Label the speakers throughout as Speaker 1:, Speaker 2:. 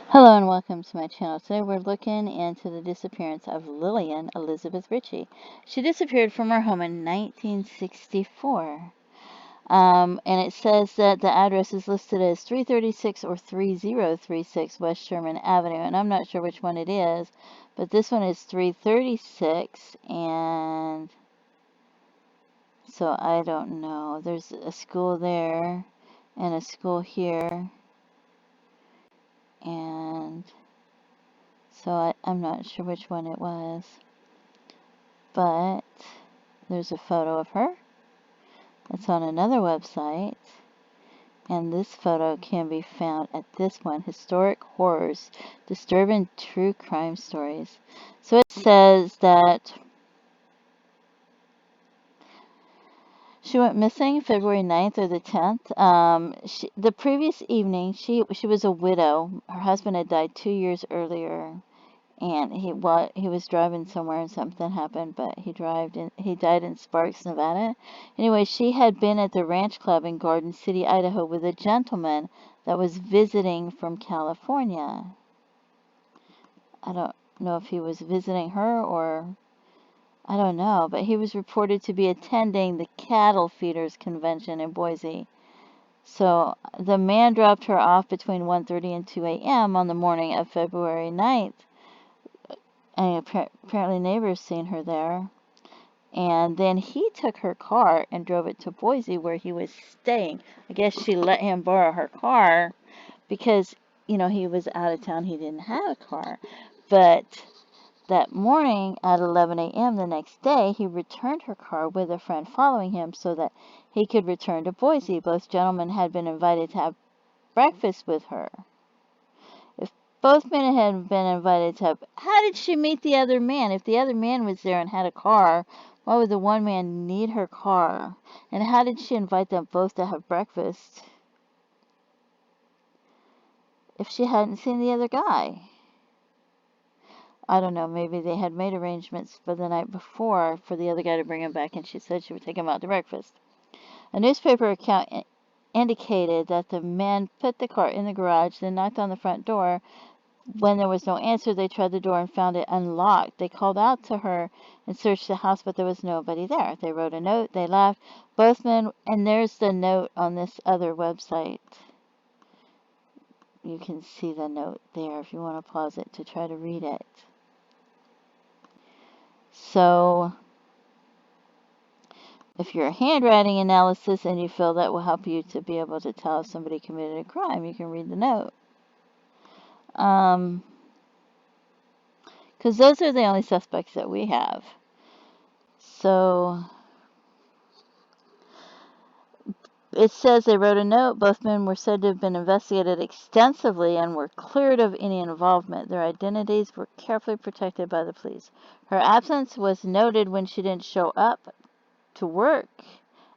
Speaker 1: Hello and welcome to my channel. Today we're looking into the disappearance of Lillian Elizabeth Richey. She disappeared from her home in 1964. And it says that the address is listed as 336 or 3036 West Sherman Avenue. And I'm not sure which one it is, but this one is 336. And so I don't know. There's a school there and a school here. And so I'm not sure which one it was, but there's a photo of her. It's on another website, and this photo can be found at this one, Historic Horrors, Disturbing True Crime Stories. So it says that she went missing February 9th or the 10th. The previous evening, she was a widow. Her husband had died 2 years earlier. And he was driving somewhere and something happened, but he died in Sparks, Nevada. Anyway, she had been at the ranch club in Garden City, Idaho with a gentleman that was visiting from California. I don't know if he was visiting her or I don't know, but he was reported to be attending the Cattle Feeders Convention in Boise. So the man dropped her off between 1:30 and 2 a.m. on the morning of February 9th. And apparently neighbors seen her there. And then he took her car and drove it to Boise where he was staying. I guess she let him borrow her car because, he was out of town. He didn't have a car. But that morning at 11 a.m. the next day, he returned her car with a friend following him so that he could return to Boise. Both gentlemen had been invited to have breakfast with her. Both men had been invited to have. How did she meet the other man? If the other man was there and had a car, why would the one man need her car? And how did she invite them both to have breakfast if she hadn't seen the other guy? I don't know. Maybe they had made arrangements for the night before for the other guy to bring him back, and she said she would take him out to breakfast. A newspaper account indicated that the men put the car in the garage, then knocked on the front door. When there was no answer, they tried the door and found it unlocked. They called out to her and searched the house, but there was nobody there. They wrote a note. They left. Both men, and there's the note on this other website. You can see the note there if you want to pause it to try to read it. So, if you're a handwriting analysis and you feel that will help you to be able to tell if somebody committed a crime, you can read the note. Because those are the only suspects that we have. So it says they wrote a note. Both men were said to have been investigated extensively and were cleared of any involvement. Their identities were carefully protected by the police. Her absence was noted when she didn't show up to work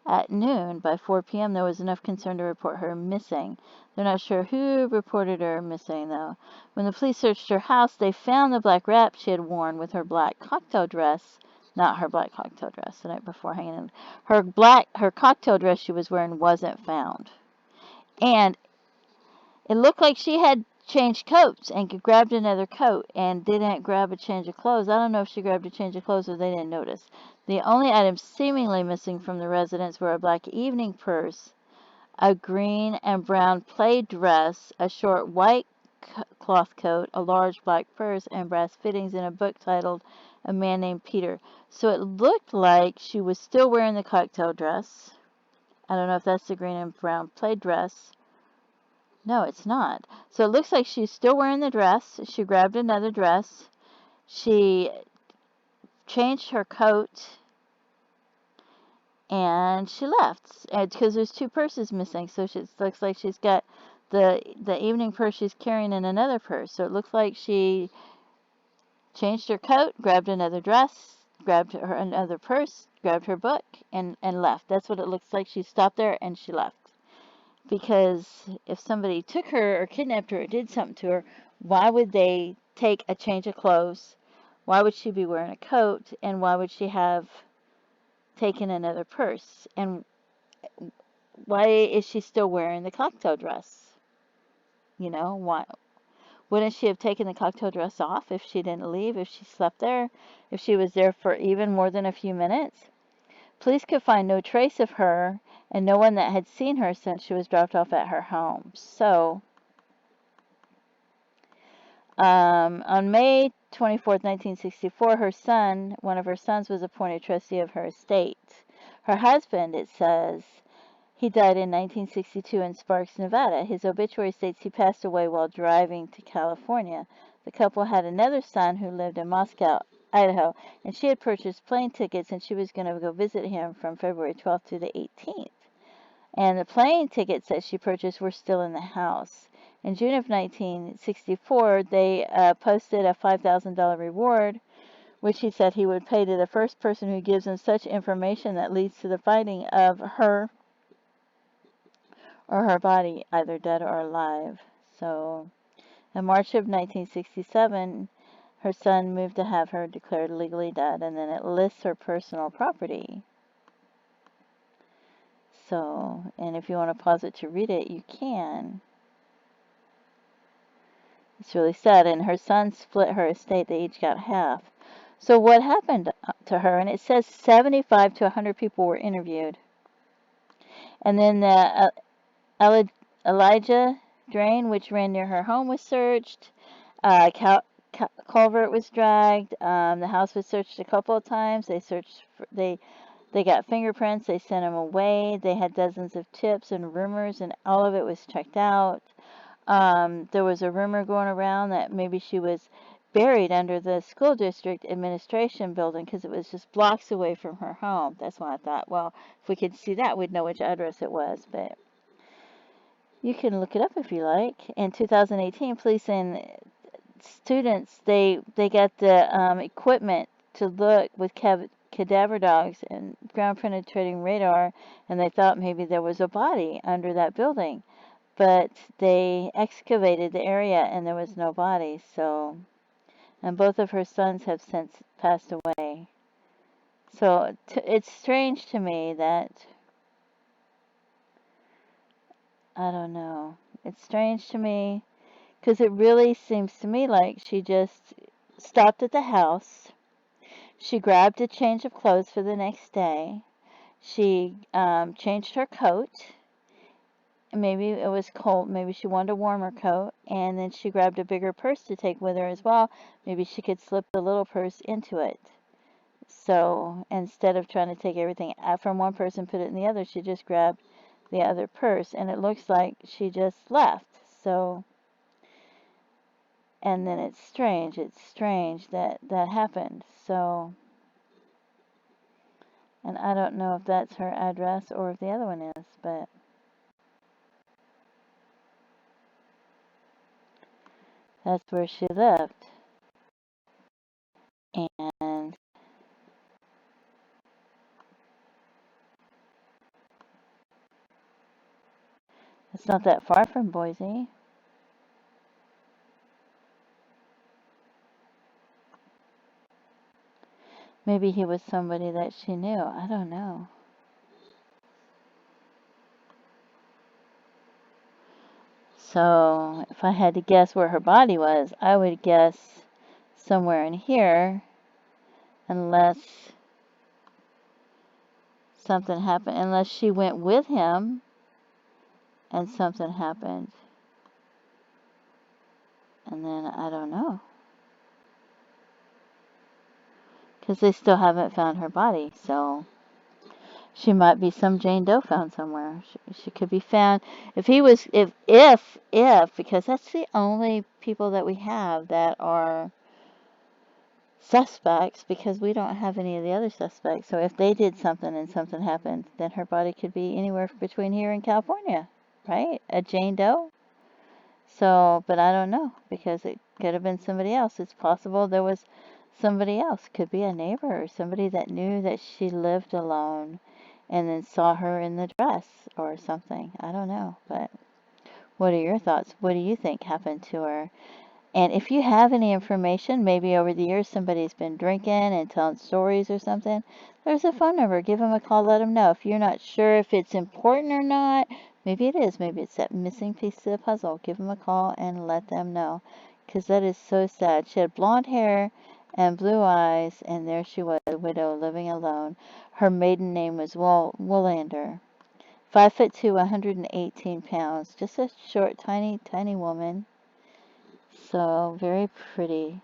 Speaker 1: at noon. By 4 p.m., there was enough concern to report her missing. They're not sure who reported her missing, though. When the police searched her house, they found the black wrap she had worn with her black cocktail dress. Not her black cocktail dress the night before hanging in. Her cocktail dress she was wearing wasn't found. And it looked like she had changed coats and grabbed another coat and didn't grab a change of clothes. I don't know if she grabbed a change of clothes or they didn't notice. The only items seemingly missing from the residence were a black evening purse, a green and brown plaid dress, a short white cloth coat, a large black purse, and brass fittings in a book titled A Man Named Peter. So it looked like she was still wearing the cocktail dress. I don't know if that's the green and brown plaid dress. No, it's not. So it looks like she's still wearing the dress. She grabbed another dress. She changed her coat and she left because there's two purses missing. So it looks like she's got the evening purse she's carrying in another purse. So it looks like she changed her coat, grabbed another dress, grabbed her another purse, grabbed her book, and left. That's what it looks like. She stopped there and she left. Because if somebody took her or kidnapped her or did something to her, why would they take a change of clothes? Why would she be wearing a coat? And why would she have taken another purse? And why is she still wearing the cocktail dress? Why Wouldn't she have taken the cocktail dress off if she didn't leave, if she slept there, if she was there for even more than a few minutes? Police could find no trace of her and no one that had seen her since she was dropped off at her home. So, on May 24th, 1964, one of her sons, was appointed trustee of her estate. Her husband, it says, he died in 1962 in Sparks, Nevada. His obituary states he passed away while driving to California. The couple had another son who lived in Moscow, Idaho, and she had purchased plane tickets and she was going to go visit him from February 12th to the 18th. And the plane tickets that she purchased were still in the house. In June of 1964, they posted a $5,000 reward, which he said he would pay to the first person who gives him such information that leads to the finding of her or her body, either dead or alive. So, in March of 1967, her son moved to have her declared legally dead, and then it lists her personal property. So, and if you want to pause it to read it, you can. It's really sad. And her son split her estate. They each got half. So what happened to her? And it says 75 to 100 people were interviewed. And then the Elijah drain, which ran near her home, was searched. Culvert was dragged. The house was searched a couple of times. They got fingerprints. They sent them away. They had dozens of tips and rumors, and all of it was checked out. There was a rumor going around that maybe she was buried under the school district administration building because it was just blocks away from her home. That's why I thought, well, if we could see that, we'd know which address it was. But you can look it up if you like. In 2018, police and students, they got the equipment to look with cadaver dogs and ground penetrating radar, and they thought maybe there was a body under that building. But they excavated the area and there was no body. So, and both of her sons have since passed away. So it's strange to me that, I don't know, it's strange to me because it really seems to me like she just stopped at the house. She grabbed a change of clothes for the next day. She changed her coat. Maybe it was cold. Maybe she wanted a warmer coat. And then she grabbed a bigger purse to take with her as well. Maybe she could slip the little purse into it. So instead of trying to take everything out from one purse and put it in the other, she just grabbed the other purse. And it looks like she just left. So, and then it's strange that that happened. So, and I don't know if that's her address or if the other one is, but that's where she lived. And it's not that far from Boise. Maybe he was somebody that she knew. I don't know. So, if I had to guess where her body was, I would guess somewhere in here, unless something happened, unless she went with him and something happened. And then I don't know. Because they still haven't found her body, so she might be some Jane Doe found somewhere. She could be found. If he was, because that's the only people that we have that are suspects, because we don't have any of the other suspects. So if they did something and something happened, then her body could be anywhere between here and California, right? A Jane Doe. So, but I don't know, because it could have been somebody else. It's possible there was somebody else. Could be a neighbor or somebody that knew that she lived alone and then saw her in the dress or something. I don't know, but what are your thoughts? What do you think happened to her? And if you have any information, maybe over the years somebody's been drinking and telling stories or something, there's a phone number. Give them a call, let them know. If you're not sure if it's important or not, Maybe it is. Maybe it's that missing piece of the puzzle. Give them a call and let them know. Because that is so sad. She had blonde hair and blue eyes, and there she was, a widow living alone. Her maiden name was Woolander. 5'2", 118 pounds. Just a short, tiny, tiny woman. So, very pretty.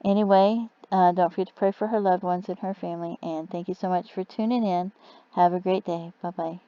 Speaker 1: Anyway, don't forget to pray for her loved ones and her family. And thank you so much for tuning in. Have a great day. Bye-bye.